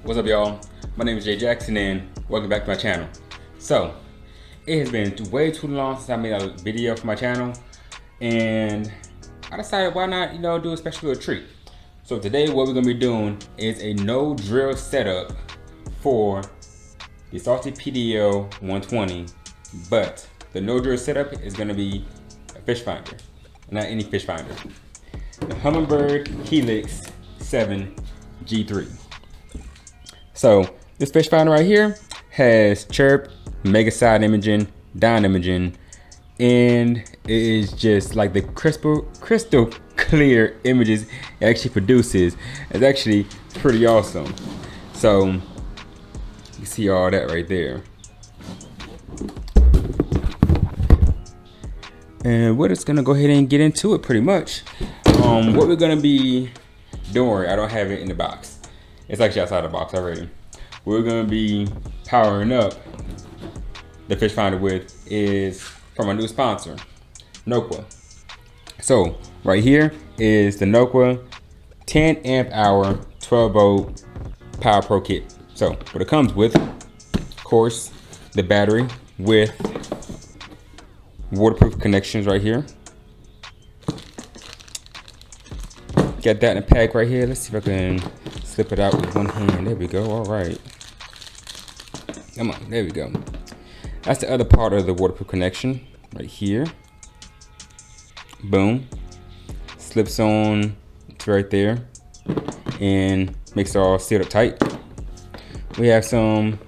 What's up, y'all? My name is Jay Jackson and welcome back to my channel. So, it has been way too long since I made a video for my channel, and I decided why not, do a special little treat. So today what we're gonna be doing is a no drill setup for the Salty PDL 120, but the no drill setup is gonna be a fish finder, not any fish finder. The Humminbird Helix 7 G3. So this fish finder right here has chirp, mega side imaging, down imaging, and it is just like the crystal clear images it actually produces. It's actually pretty awesome. So you see all that right there. And we're just gonna go ahead and get into it pretty much. What we're gonna be doing, I don't have it in the box. It's actually outside the box already. We're gonna be powering up the fish finder with is from our new sponsor, Nokwa. So right here is the Nokwa 10 amp hour 12 volt Power Pro kit. So what it comes with, of course, the battery with waterproof connections right here. Got that in a pack right here. Let's see if I can slip it out with one hand. There we go. All right. Come on. There we go. That's the other part of the waterproof connection right here. Boom. Slips on to right there and makes it all sealed up tight. We have some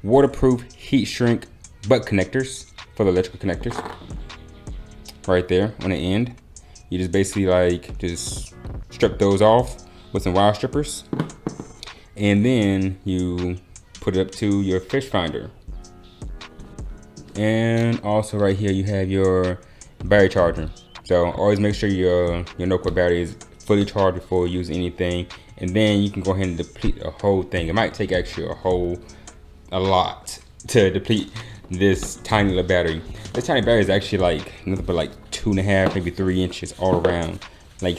waterproof heat shrink butt connectors for the electrical connectors right there on the end. You just basically just strip those off with some wire strippers, and then you put it up to your fish finder. And also right here you have your battery charger. So always make sure your Nokwa battery is fully charged before you use anything, and then you can go ahead and deplete the whole thing. It might take actually a lot to deplete this tiny little battery. This tiny battery is actually nothing but 2.5, maybe 3 inches all around.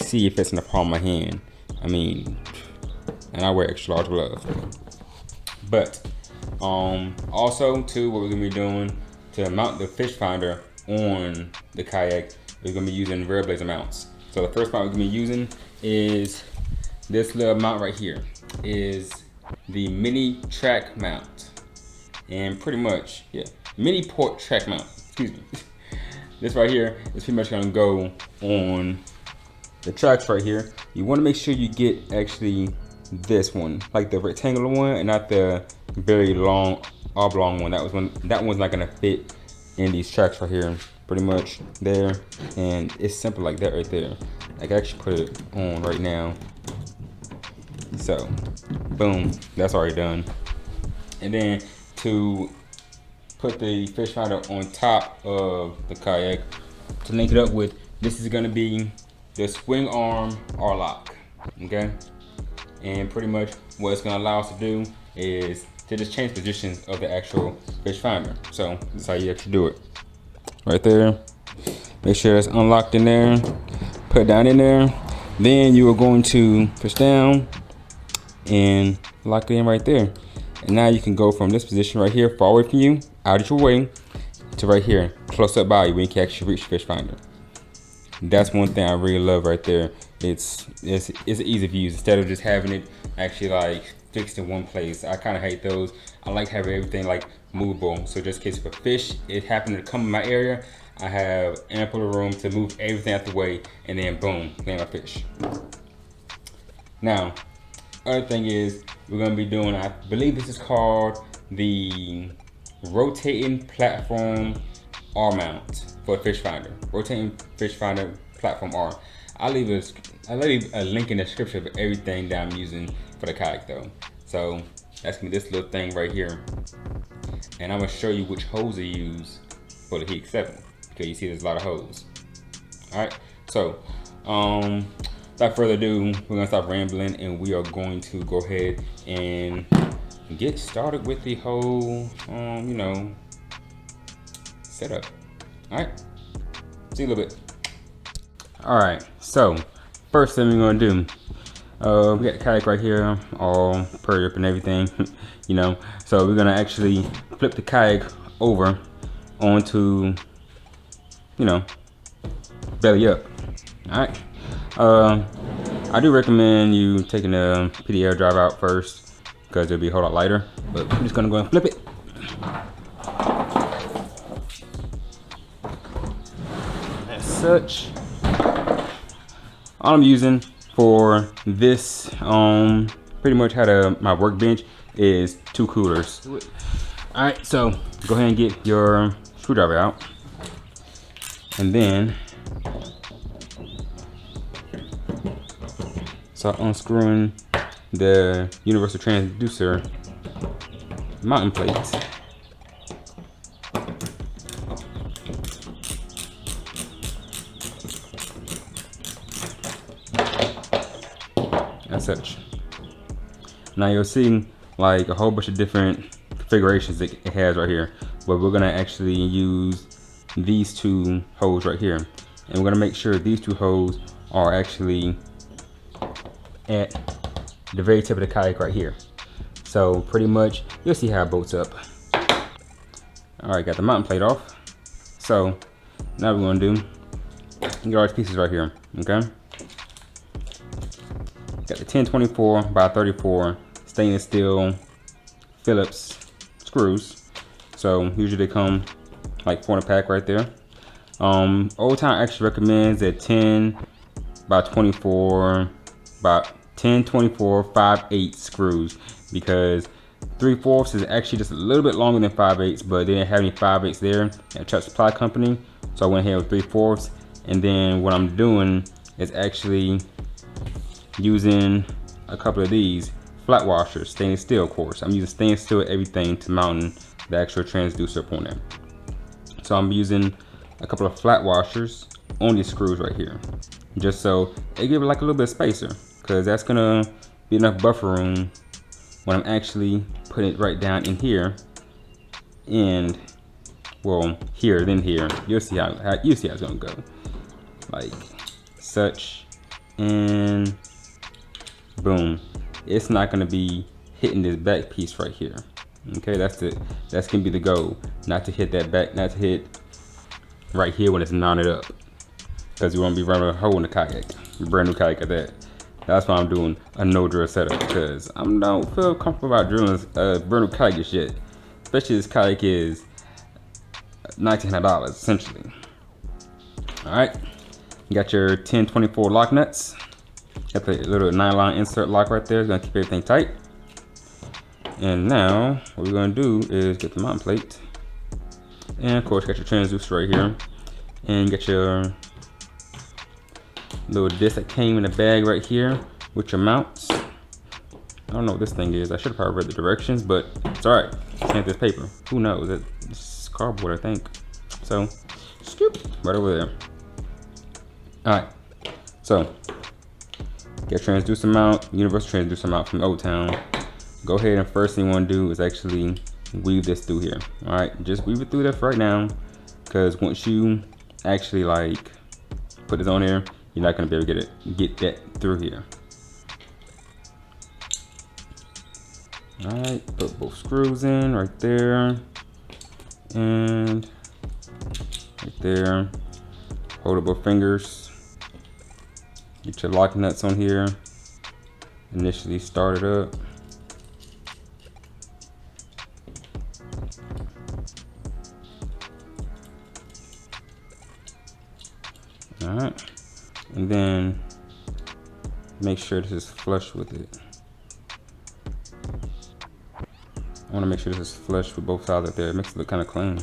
See if it's in the palm of my hand. I mean, and I wear extra large gloves. But also too, what we're gonna be doing to mount the fish finder on the kayak, we're gonna be using RAILBLAZA mounts. So the first mount we're gonna be using is this little mount right here, is the mini TracMount. And pretty much, yeah, MiniPort TracMount, excuse me. This right here is pretty much gonna go on the tracks right here. You wanna make sure you get actually this one, like the rectangular one, and not the very long oblong one. That one's not gonna fit in these tracks right here. Pretty much there, and it's simple like that right there. I can actually put it on right now. So, boom, that's already done. And then to put the fish finder on top of the kayak, to link it up with, this is gonna be the swing arm R-lock, okay? And pretty much what it's gonna allow us to do is to just change positions of the actual fish finder. So that's how you actually do it. Right there. Make sure it's unlocked in there. Put it down in there. Then you are going to push down and lock it in right there. And now you can go from this position right here, far away from you, out of your way, to right here, close up by you, when you can actually reach the fish finder. That's one thing I really love right there. It's easy to use instead of just having it actually fixed in one place. I kind of hate those. I like having everything movable. So just in case if a fish it happened to come in my area, I have ample room to move everything out the way, and then boom, land my fish. Now, other thing is we're gonna be doing, I believe this is called the rotating platform R mount for a fish finder. Rotating fish finder platform R. I'll leave a link in the description of everything that I'm using for the kayak though. So that's gonna be this little thing right here. And I'm gonna show you which hose to use for the Helix 7. Okay, you see there's a lot of hose. Alright, so without further ado, we're gonna stop rambling and we are going to go ahead and get started with the whole setup. Alright, see you in a little bit. Alright, so first thing we're gonna do, We got the kayak right here, all purred up and everything, you know. So we're gonna actually flip the kayak over onto, you know, belly up. All right. I do recommend you taking the PDL drive out first because it'll be a whole lot lighter. But I'm just gonna go and flip it. As such, all I'm using for this, pretty much my workbench is 2 coolers. All right, so go ahead and get your screwdriver out, and then start unscrewing the universal transducer mounting plates. As such. Now you'll see like a whole bunch of different configurations that it has right here, but we're gonna actually use these 2 holes right here, and we're gonna make sure these 2 holes are actually at the very tip of the kayak right here. So pretty much you'll see how it bolts up. All right, got the mounting plate off. So now we're gonna do large pieces right here. Okay, got the 1024 by 34 stainless steel Phillips screws. So usually they come like 4 in a pack right there. Old Town actually recommends that 10 by 24 by 10/24 5/8 screws, because 3/4 is actually just a little bit longer than 5/8, but they didn't have any 5/8 there at Truck Supply Company, so I went ahead with 3/4. And then what I'm doing is actually using a couple of these flat washers, stainless steel, of course. I'm using stainless steel everything to mount the actual transducer up on there. So I'm using a couple of flat washers on these screws right here, just so they give it like a little bit of spacer, because that's gonna be enough buffer room when I'm actually putting it right down in here, and well, here, then here. You'll see how it's gonna go, like such, and boom. It's not gonna be hitting this back piece right here. Okay, that's gonna be the goal, not to hit that back, not to hit right here when it's mounted up, because you won't be running a hole in the kayak, a brand new kayak at that. That's why I'm doing a no drill setup, because I don't feel comfortable about drilling a brand new kayak just yet, especially this kayak is $1,900 essentially. All right, you got your 10/24 lock nuts. Got the little nylon insert lock right there. It's gonna keep everything tight. And now what we're gonna do is get the mount plate, and of course got your transducer right here, and get your little disc that came in the bag right here with your mounts. I don't know what this thing is. I should have probably read the directions, but it's all right. Can't this paper? Who knows? It's cardboard, I think. So scoop right over there. All right. So get transducer mount, universal transducer mount from Old Town. Go ahead, and first thing you want to do is actually weave this through here. All right, just weave it through there for right now, because once you actually like put this on here, you're not gonna be able to get that through here. All right, put both screws in right there and right there. Hold up both fingers. Get your lock nuts on here. Initially start it up. All right, and then make sure this is flush with it. I want to make sure this is flush with both sides up there. It makes it look kind of clean.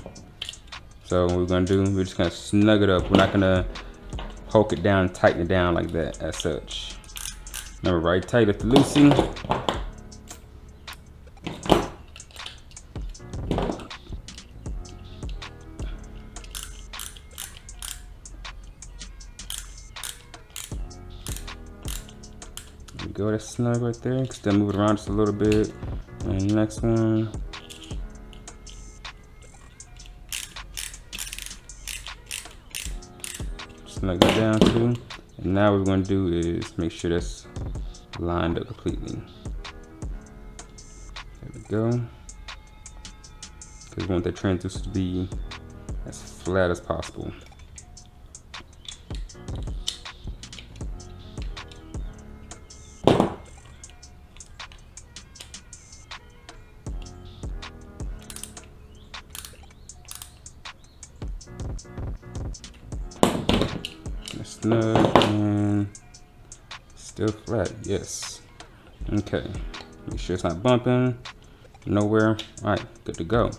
So what we're gonna do, we're just gonna snug it up. We're not gonna poke it down, tighten it down like that as such. Remember, right tight at the loosey. There we go, that's snug right there. Still move it around just a little bit. And next one. Snug it down too. And now what we're gonna do is make sure that's lined up completely. There we go. Because we want the transducer to be as flat as possible. Snug and still flat, yes. Okay, make sure it's not bumping nowhere. All right, good to go.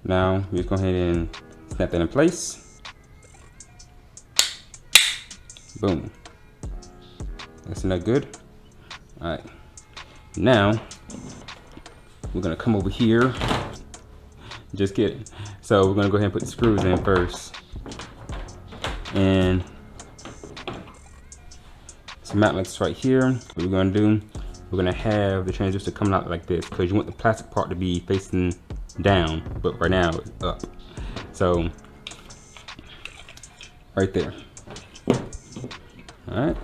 Now we just go ahead and snap that in place. Boom. That's not good. All right, now we're gonna come over here. Just kidding. So we're gonna go ahead and put the screws in first, and some outlets right here. What we're gonna do, we're gonna have the transducer coming out like this, because you want the plastic part to be facing down, but right now it's up. So right there. All right.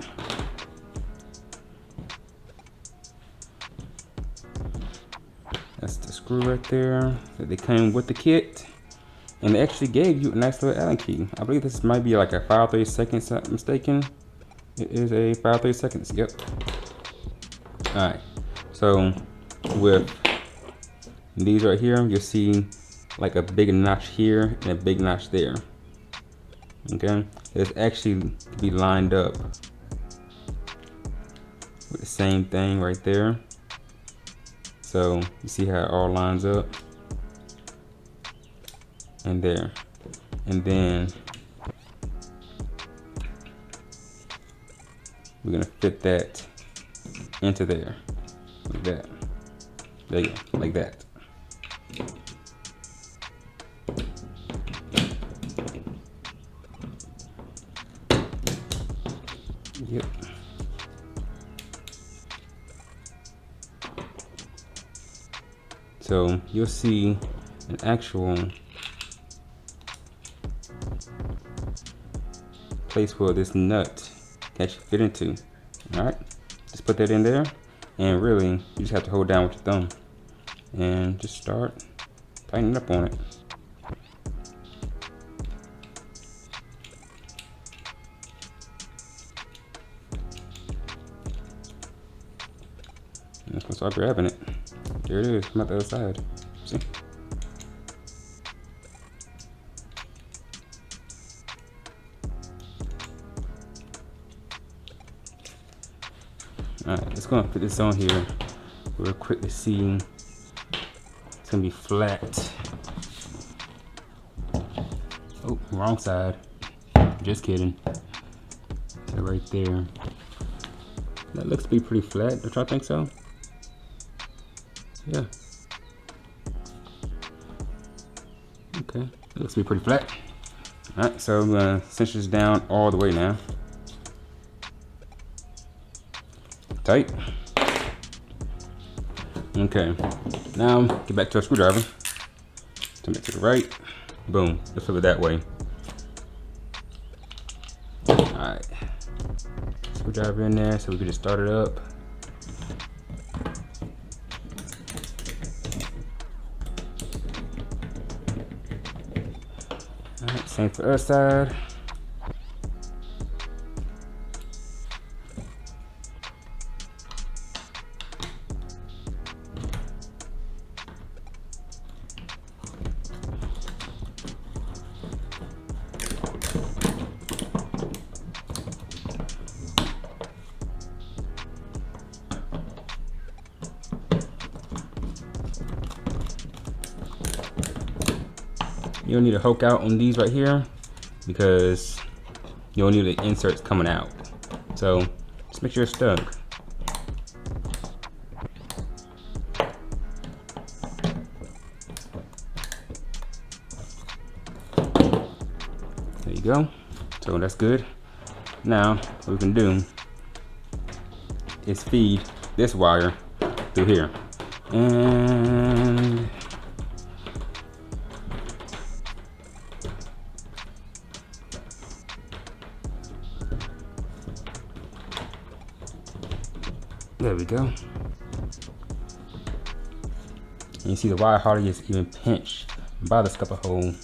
That's the screw right there that they came with the kit, and they actually gave you a nice little Allen key. I believe this might be like a 5/32, I'm not mistaken. It is a 5/32, yep. All right, so with these right here, you'll see like a big notch here and a big notch there. Okay, it's actually to be lined up with the same thing right there. So you see how it all lines up, and there, and then we're gonna fit that into there, like that. There you go, like that. Yep. So you'll see an actual place where this nut can actually fit into. All right, just put that in there, and really you just have to hold down with your thumb and just start tightening up on it. And just gonna start grabbing it. There it is, come out the other side. See? Alright, let's go and put this on here real quick to see. It's gonna be flat. Oh, wrong side. Just kidding. So right there. That looks to be pretty flat. Don't y'all think so? Yeah. Okay, it looks to be pretty flat. Alright, so I'm gonna cinch this down all the way now. Tight. Okay, now get back to our screwdriver. Turn it to the right. Boom, let's flip it that way. Alright. Screwdriver in there so we can just start it up. Alright, same for the other side. You don't need a hook out on these right here because you don't need the inserts coming out. So just make sure it's stuck. There you go. So that's good. Now what we can do is feed this wire through here. And There we go. And you see the wire hardly is even pinched by the scupper hole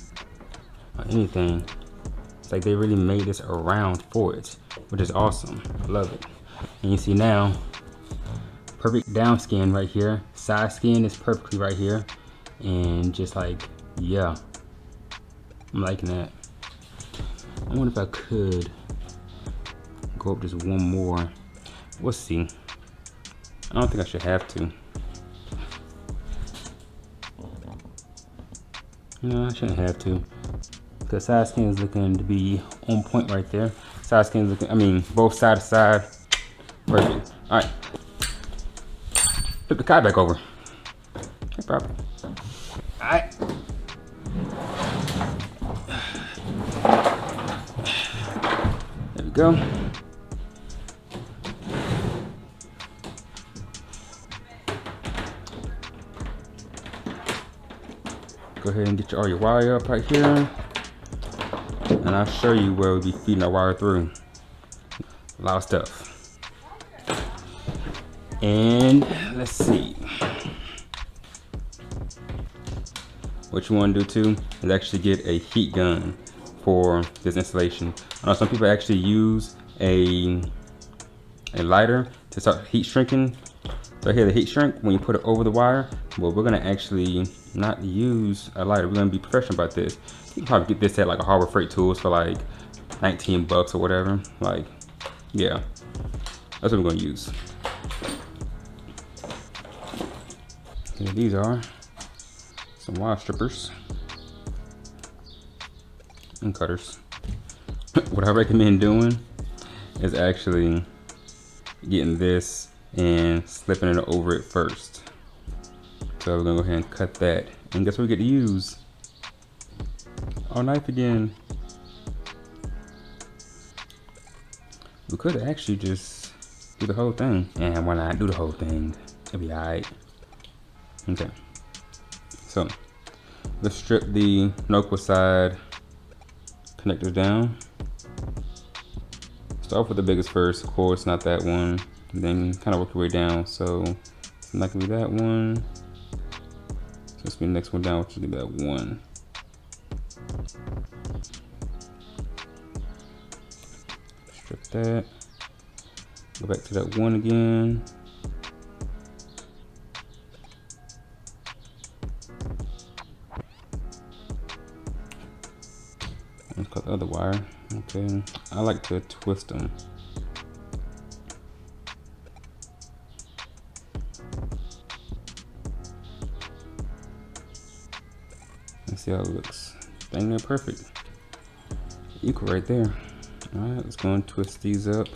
or anything. It's like they really made this around for it, which is awesome. I love it. And you see now, perfect down skin right here. Side skin is perfectly right here. And just like, yeah, I'm liking that. I wonder if I could go up just one more. We'll see. I don't think I should have to. No, I shouldn't have to. Because side skin is looking to be on point right there. Side skin is looking, I mean, both side to side. Perfect. All right. Flip the kayak back over. No problem. All right. There we go. Go ahead and get all your wire up right here. And I'll show you where we'll be feeding our wire through. A lot of stuff. And let's see. What you want to do too is actually get a heat gun for this installation. I know some people actually use a lighter to start heat shrinking. So here the heat shrink when you put it over the wire. Well, we're gonna actually not use a lighter. We're gonna be professional about this. You can probably get this at like a Harbor Freight Tools for like 19 bucks or whatever. Like, yeah, that's what we're gonna use. And these are some wire strippers and cutters. What I recommend doing is actually getting this and slipping it over it first. So we're gonna go ahead and cut that. And guess what we get to use? Our knife again. We could actually just do the whole thing. And why not do the whole thing? It'll be alright. Okay. So let's strip the Nokwa side connectors down. Start off with the biggest first, of course, not that one. And then kind of work your way down. So it's not gonna be that one. So it's gonna be the next one down, which will be that one. Strip that. Go back to that one again. Let's cut the other wire. Okay, I like to twist them. Let's see how it looks. Dang near perfect. Equal right there. Alright, let's go and twist these up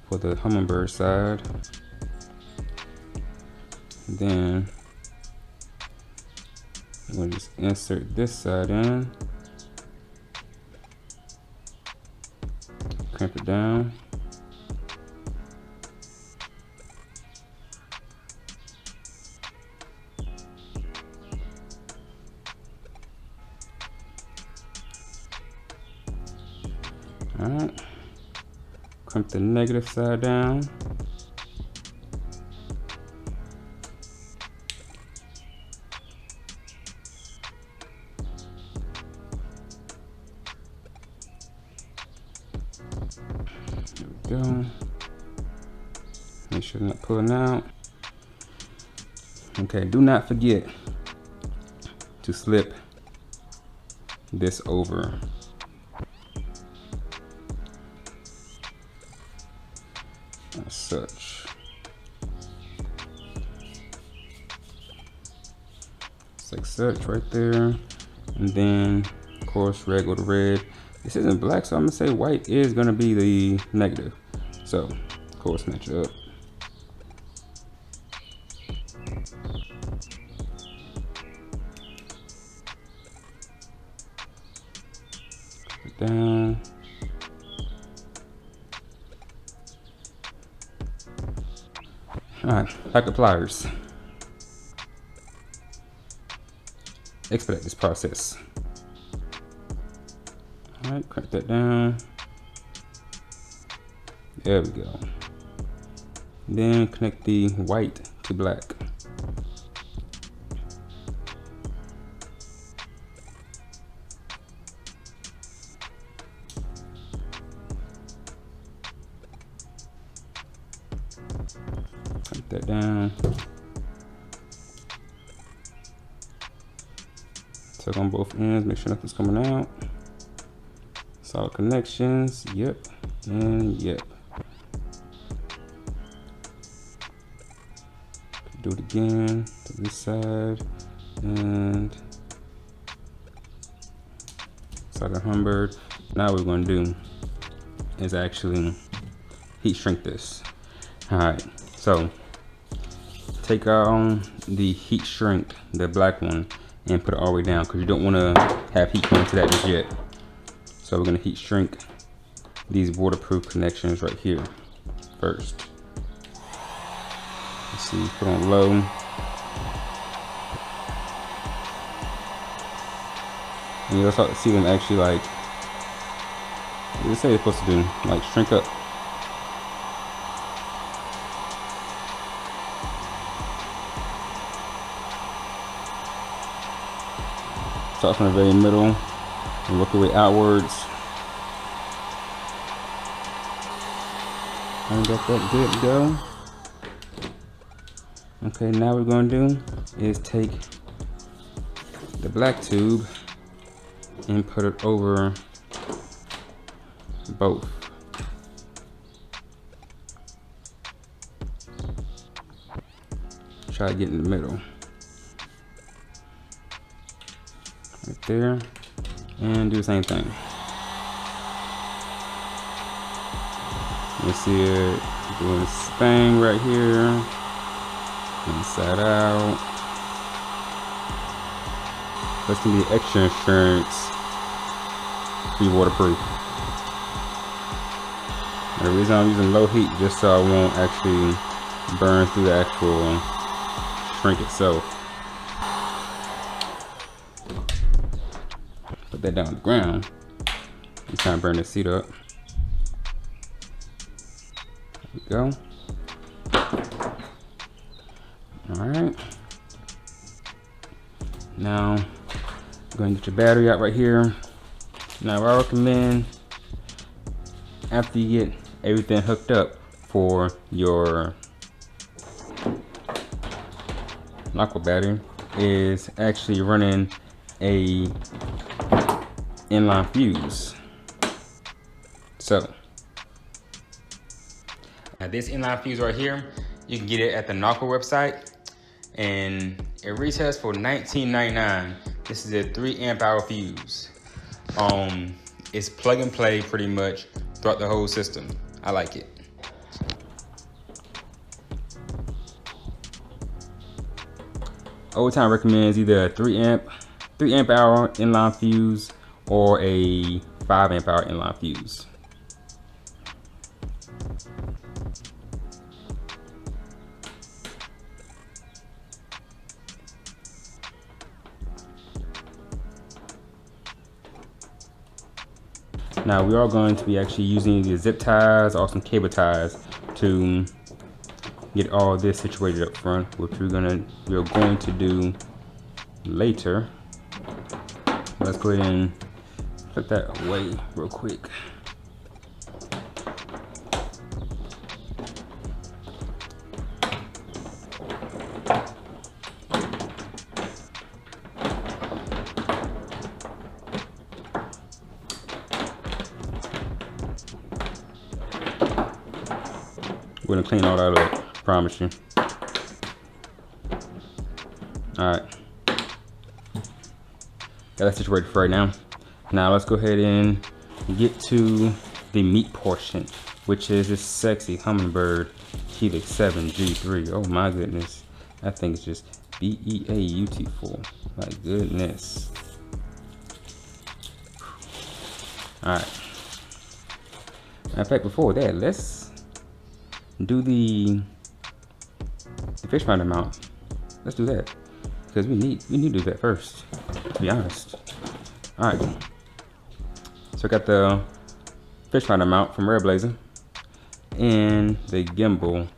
for the hummingbird side. And then I'm going to just insert this side in. Crimp it down. Alright, crimp the negative side down. There we go. Make sure they're not pulling out. Okay, do not forget to slip this over. As such. It's like such right there. And then, of course, red go to red. This isn't black, so I'm gonna say white is gonna be the negative. So, of course, match it up. Put it down. Alright, back to pliers. Expedite this process. Alright, crank that down. There we go. Then connect the white to black. Clamp that down. Tug on both ends, make sure nothing's coming out. Solid connections, yep, and yep. Do it again to this side and side of Hummingbird. Now what we're going to do is actually heat shrink this. All right, so take on the heat shrink, the black one, and put it all the way down because you don't want to have heat come into that just yet. So we're going to heat shrink these waterproof connections right here first. Let's see, put on low. And you'll start to see them actually like, what do they say they're supposed to do? Like shrink up. Start from the very middle and work your way outwards. And got that good to go. Okay, now what we're going to do is take the black tube and put it over both. Try to get in the middle. Right there. And do the same thing. You see it doing this thing right here. Inside out. That's gonna be extra insurance. Be waterproof. And the reason I'm using low heat just so I won't actually burn through the actual shrink itself. Put that down on the ground. Just trying to burn this seat up. There we go. Alright. Now, go and get your battery out right here. Now, I recommend after you get everything hooked up for your Nokwa battery is actually running a inline fuse. So, now this inline fuse right here, you can get it at the Nokwa website, and it retails for $19.99. This is a 3 amp hour fuse. It's plug and play pretty much throughout the whole system. I like it. Old Time recommends either a 3 amp hour inline fuse or a 5 amp hour inline fuse. Now we are going to be actually using the zip ties or some cable ties to get all this situated up front, which we're going to do later. Let's go ahead and put that away real quick. We're gonna clean all that up, promise you. All right, got that situated for right now. Now let's go ahead and get to the meat portion, which is this sexy Hummingbird Helix 7 G3. Oh my goodness, that thing is just beautiful. My goodness. All right. In fact, before that, let's do the fish finder mount. Let's do that because we need to do that first, to be honest. All right, so I got the fish finder mount from RAILBLAZA and the gimbal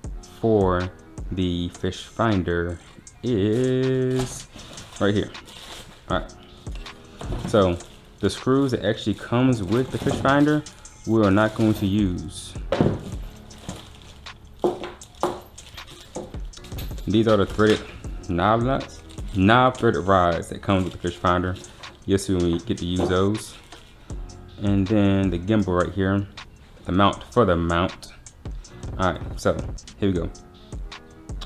for the fish finder is right here. All right, so the screws that actually comes with the fish finder we are not going to use. These are the threaded knob nuts, knob threaded rods that comes with the fish finder. You'll see when we get to use those. And then the gimbal right here, the mount for the mount. All right, so here we go.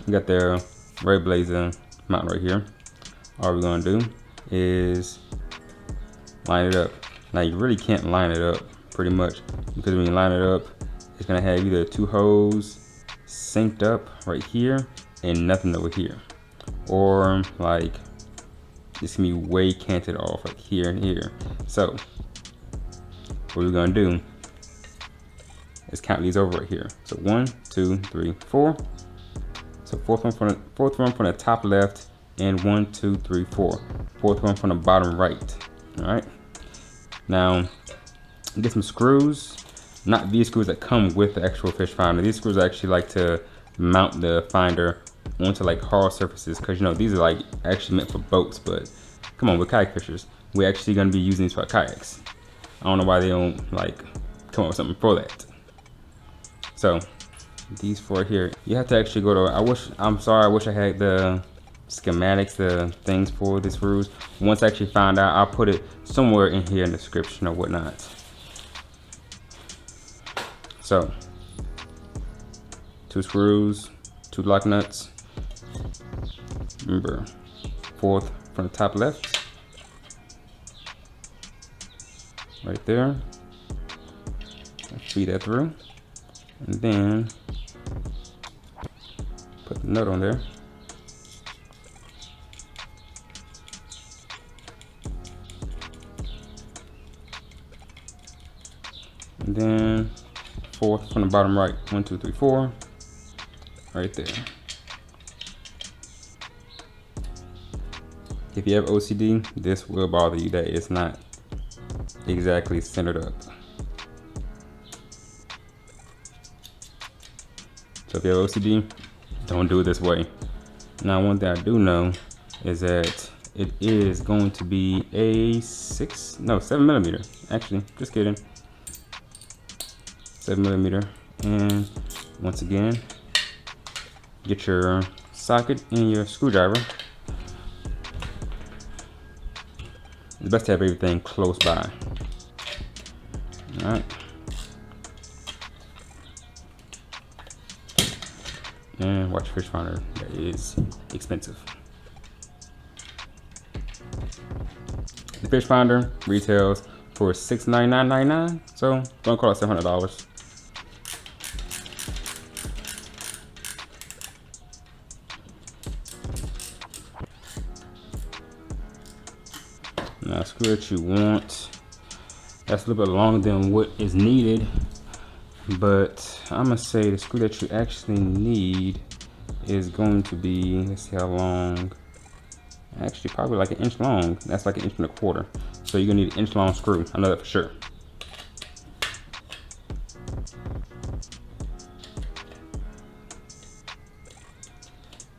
We got the RAILBLAZA mount right here. All we're gonna do is line it up. Now you really can't line it up pretty much, because when you line it up, it's gonna have either two holes synced up right here and nothing over here, or like it's gonna be way canted off like here and here. So what we're gonna do is count these over right here. So 1, 2, 3, 4. So fourth one from the top left, and 1, 2, 3, 4. Fourth one from the bottom right. All right. Now get some screws, not these screws that come with the actual fish finder. These screws actually like to mount the finder onto like hard surfaces, because you know these are like actually meant for boats, but come on, we're kayak fishers, we're actually going to be using these for kayaks. I don't know why they don't like come up with something for that. So these four here, you have to actually go to, I wish I had the schematics, the things for the screws. Once I actually find out, I'll put it somewhere in here in the description or whatnot. So 2 screws, 2 lock nuts. Remember, fourth from the top left, right there. Feed that through, and then put the nut on there. And then fourth from the bottom right, 1, 2, 3, 4, right there. If you have OCD, this will bother you that it's not exactly centered up. So if you have OCD, don't do it this way. Now, one thing I do know is that it is going to be a 7 millimeter. Actually, just kidding. 7 millimeter. And once again, get your socket and your screwdriver. It's best to have everything close by. All right. And watch fish finder, that is expensive. The fish finder retails for $699.99, so don't call it $700. Now, screw that you want, that's a little bit longer than what is needed, but I'm gonna say the screw that you actually need is going to be, let's see how long, actually probably like 1 inch long. That's like 1 1/4 inch. So you're gonna need 1 inch long screw, I know that for sure.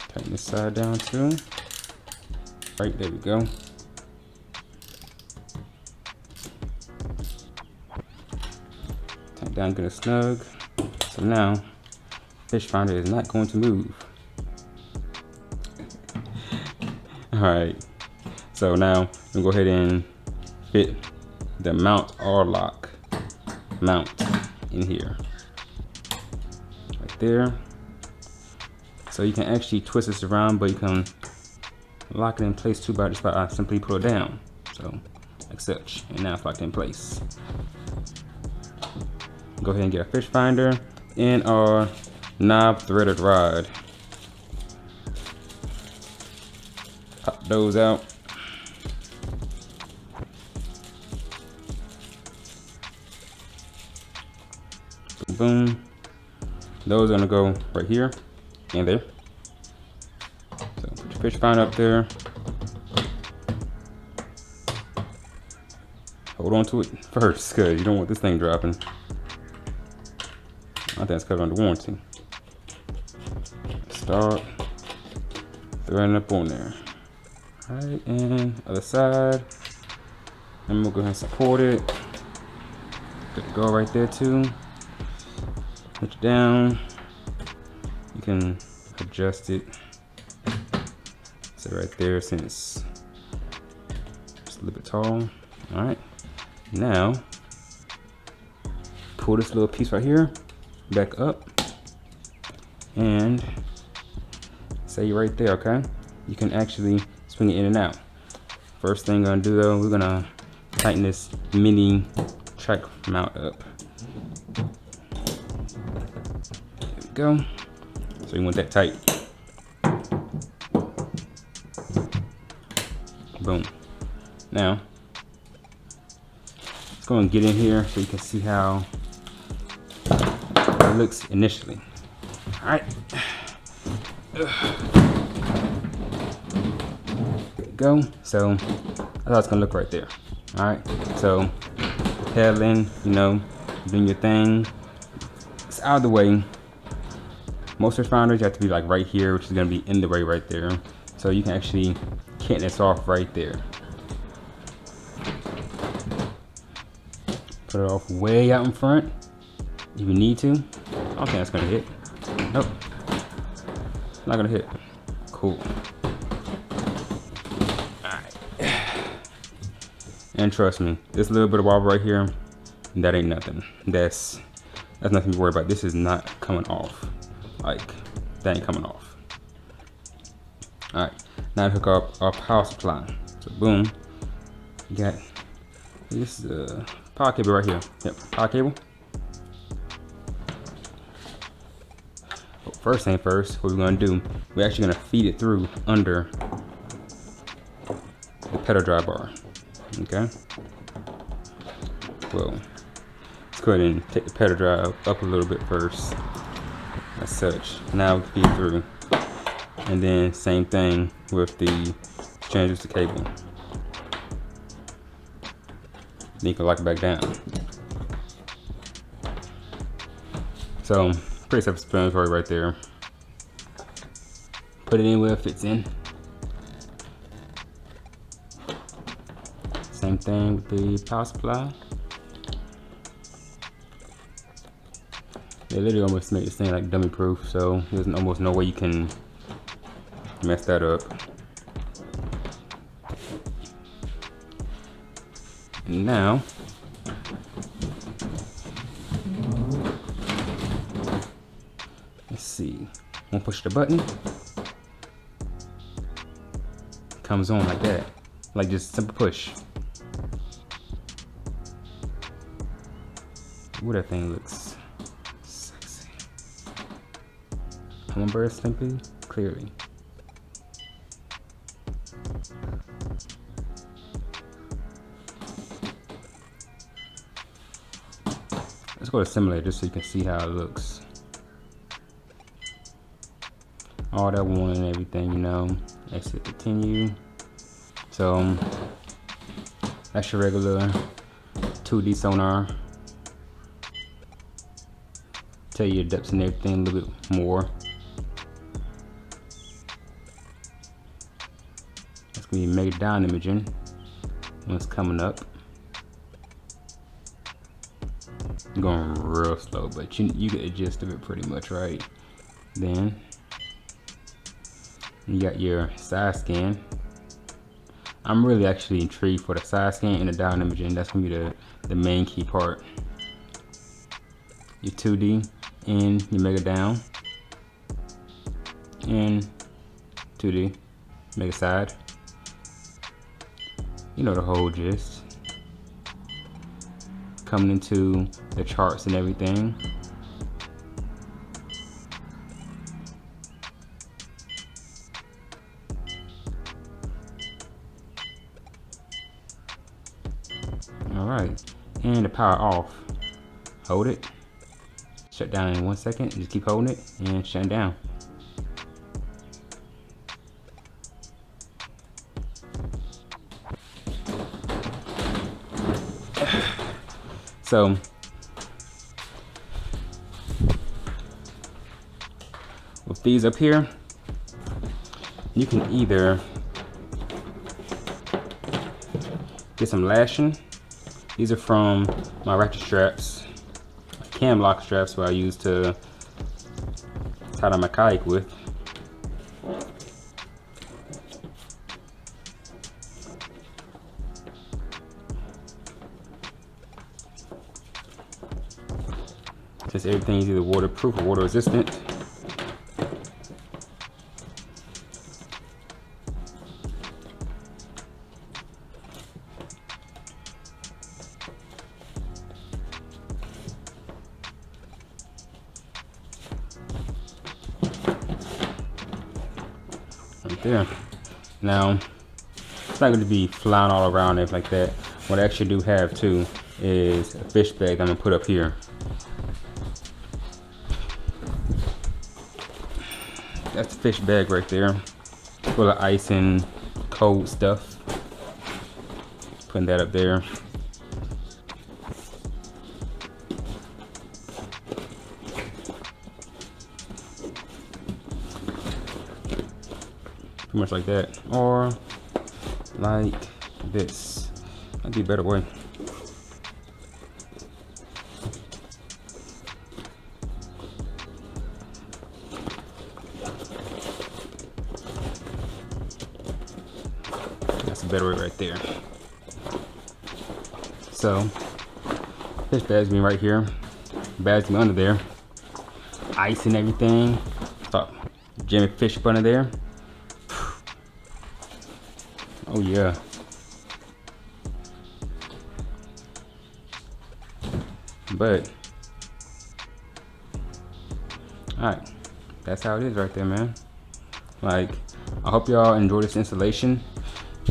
Tighten this side down too. Right, there we go. Tighten down good and snug. So now, fish finder is not going to move. Alright, so now we'll go ahead and fit the mount or lock mount in here. Right there. So you can actually twist this around, but you can lock it in place too by just by simply pull it down. So, like such, and now it's locked in place. Go ahead and get a fish finder and our knob threaded rod. Pop those out. Boom. Those are gonna go right here and there. So put your fish finder up there. Hold on to it first, because you don't want this thing dropping. I think it's covered under warranty. start threading up on there. All right, and other side. And we'll go ahead and support it. Good to go right there too. Put it down. You can adjust it. So right there, since it's a little bit tall. All right, now pull this little piece right here back up, and say right there, okay? You can actually swing it in and out. First thing I'm gonna do though, we're gonna tighten this mini TracMount up. There we go. So you want that tight. Boom. Now, let's go and get in here so you can see how it looks initially. All right. There we go. So that's how it's gonna look right there. All right. So pedaling, you know, doing your thing. It's out of the way. Most fish finders, you have to be like right here, which is gonna be in the way right there. So you can actually kit this off right there. Put it off way out in front if you need to. I don't think that's gonna hit. Nope. Not gonna hit. Cool. Alright. And trust me, this little bit of wobble right here, that ain't nothing. That's nothing to worry about. This is not coming off. Like, that ain't coming off. Alright, now to hook up our power supply. So boom. You got this power cable right here. Yep, power cable. First thing first, what we're gonna do, we're actually gonna feed it through under the pedal drive bar. Okay? Well, let's go ahead and take the pedal drive up a little bit first. As such. Now we feed it through. And then same thing with the transducer cable. Then you can lock it back down. So pretty self-explanatory right there. Put it in where it fits in. Same thing with the power supply. They literally almost make this thing like dummy proof, so there's almost no way you can mess that up. And now, let's see. I'm gonna push the button. Comes on like that, like just simple push. Ooh, that thing looks sexy. Hummingbird simply, clearly. Let's go to simulate just so you can see how it looks. All that one and everything, you know. Exit, continue. So that's your regular 2D sonar. Tell you your depths and everything a little bit more. That's gonna be mega down imaging when it's coming up. I'm going real slow, but you get the gist of it pretty much, right? Then you got your side scan. I'm really actually intrigued for the side scan and the down imaging. That's gonna be the main key part. Your 2D and your mega down, and 2D mega side. You know the whole gist. Coming into the charts and everything. All right, and the power off. Hold it. Shut down in 1 second. Just keep holding it and shutting down. So with these up here, you can either get some lashing. These are from my ratchet straps, cam lock straps, what I use to tie down my kayak with. Since everything is either waterproof or water resistant. Right there. Now, it's not going to be flying all around it like that. What I actually do have too is a fish bag I'm going to put up here. That's the fish bag right there, full of ice and cold stuff. Putting that up there. Pretty much like that, or like this. That'd be a better way. That's a better way right there. So, fish bag's me right here. Bag's me under there. Ice and everything. Stop jamming fish up under there. Oh yeah. But, alright. That's how it is right there, man. Like, I hope y'all enjoy this installation.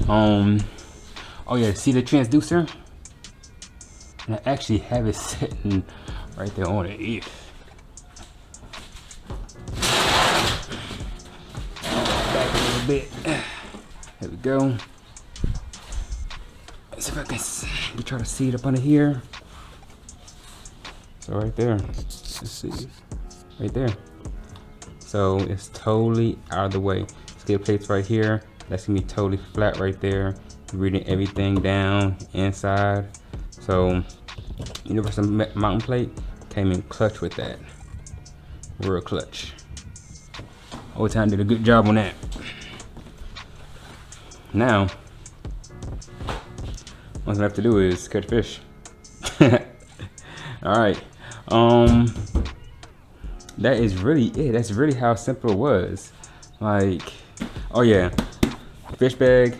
Oh yeah, see the transducer? And I actually have it sitting right there on it. Back a little bit. There we go. Let's see if I can try to see it up under here. So right there. Let's see. Right there. So it's totally out of the way. Scale plates right here. That's gonna be totally flat right there. Reading everything down inside. So Universal Mountain Plate came in clutch with that. Real clutch. Old Town did a good job on that. Now, what's left to do is catch fish. Alright. That is really it. That's really how simple it was. Like, oh yeah. Fish bag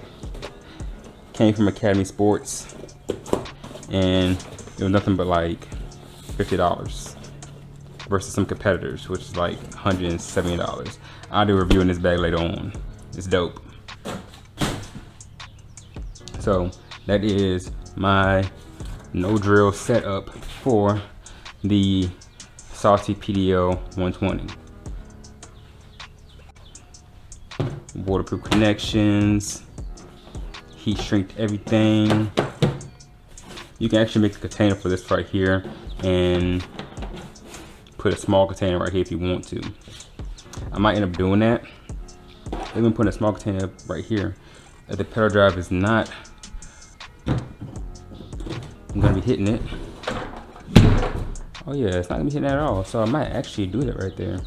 came from Academy Sports, and it was nothing but like $50 versus some competitors, which is like $170. I'll do a review in this bag later on. It's dope. So that is my no drill setup for the Salty PDL 120. Waterproof connections, heat shrink everything. You can actually make a container for this right here and put a small container right here if you want to. I might end up doing that. Even putting a small container right here. If the pedal drive is not, I'm gonna be hitting it. Oh yeah, it's not gonna be hitting it at all. So I might actually do that right there.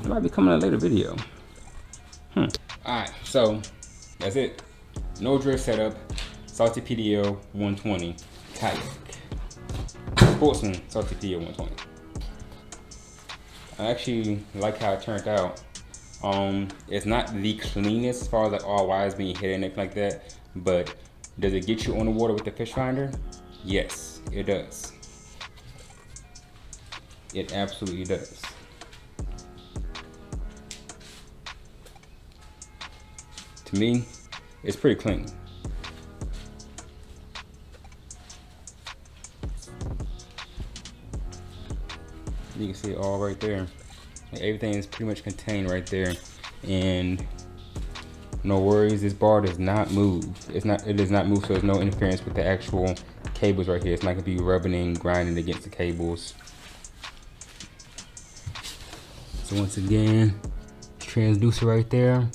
It might be coming in a later video. Alright, so that's it. No drill setup, Salty PDL 120, Kayak. Sportsman Salty PDL 120. I actually like how it turned out. It's not the cleanest as far as like all wires being hit and everything like that, but does it get you on the water with the fish finder? Yes, it does. It absolutely does. To me, it's pretty clean. You can see it all right there. Everything is pretty much contained right there, and no worries. This bar does not move. It does not move, so there's no interference with the actual cables right here. It's not gonna be rubbing and grinding against the cables. So once again, transducer right there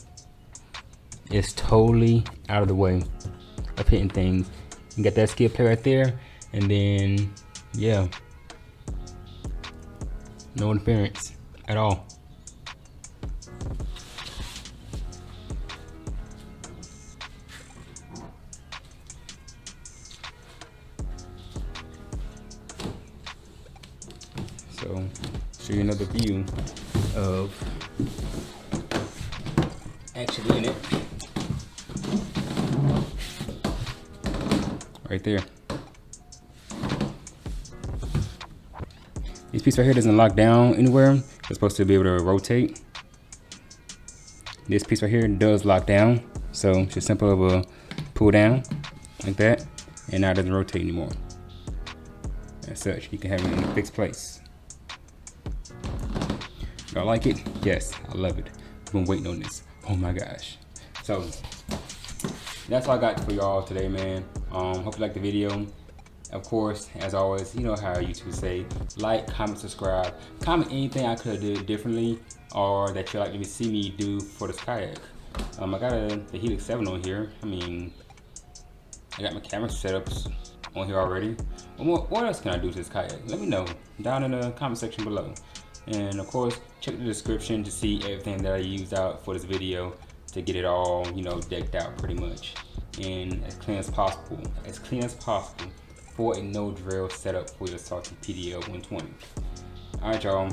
is totally out of the way of hitting things. You got that skid plate right there, and then yeah, no interference at all. So, show you another view of actually in it. Right there. This piece right here doesn't lock down anywhere. It's supposed to be able to rotate. This piece right here does lock down. So it's just simple of a pull down like that. And now it doesn't rotate anymore. As such, you can have it in a fixed place. Y'all like it? Yes, I love it. I've been waiting on this. Oh my gosh. So that's all I got for y'all today, man. Hope you liked the video. Of course, as always, you know how YouTube say, like, comment, subscribe, comment anything I could have did differently or that you'd like to see me do for this kayak. I got the Helix 7 on here. I mean, I got my camera setups on here already. What else can I do to this kayak? Let me know down in the comment section below. And of course, check the description to see everything that I used out for this video to get it all, you know, decked out pretty much and as clean as possible for a no drill setup for your Salty PDL 120. All right, y'all.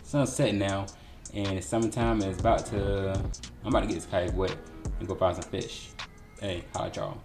Sun's setting now, and it's summertime, and I'm about to get this kayak wet and go find some fish. Hey, holla at y'all.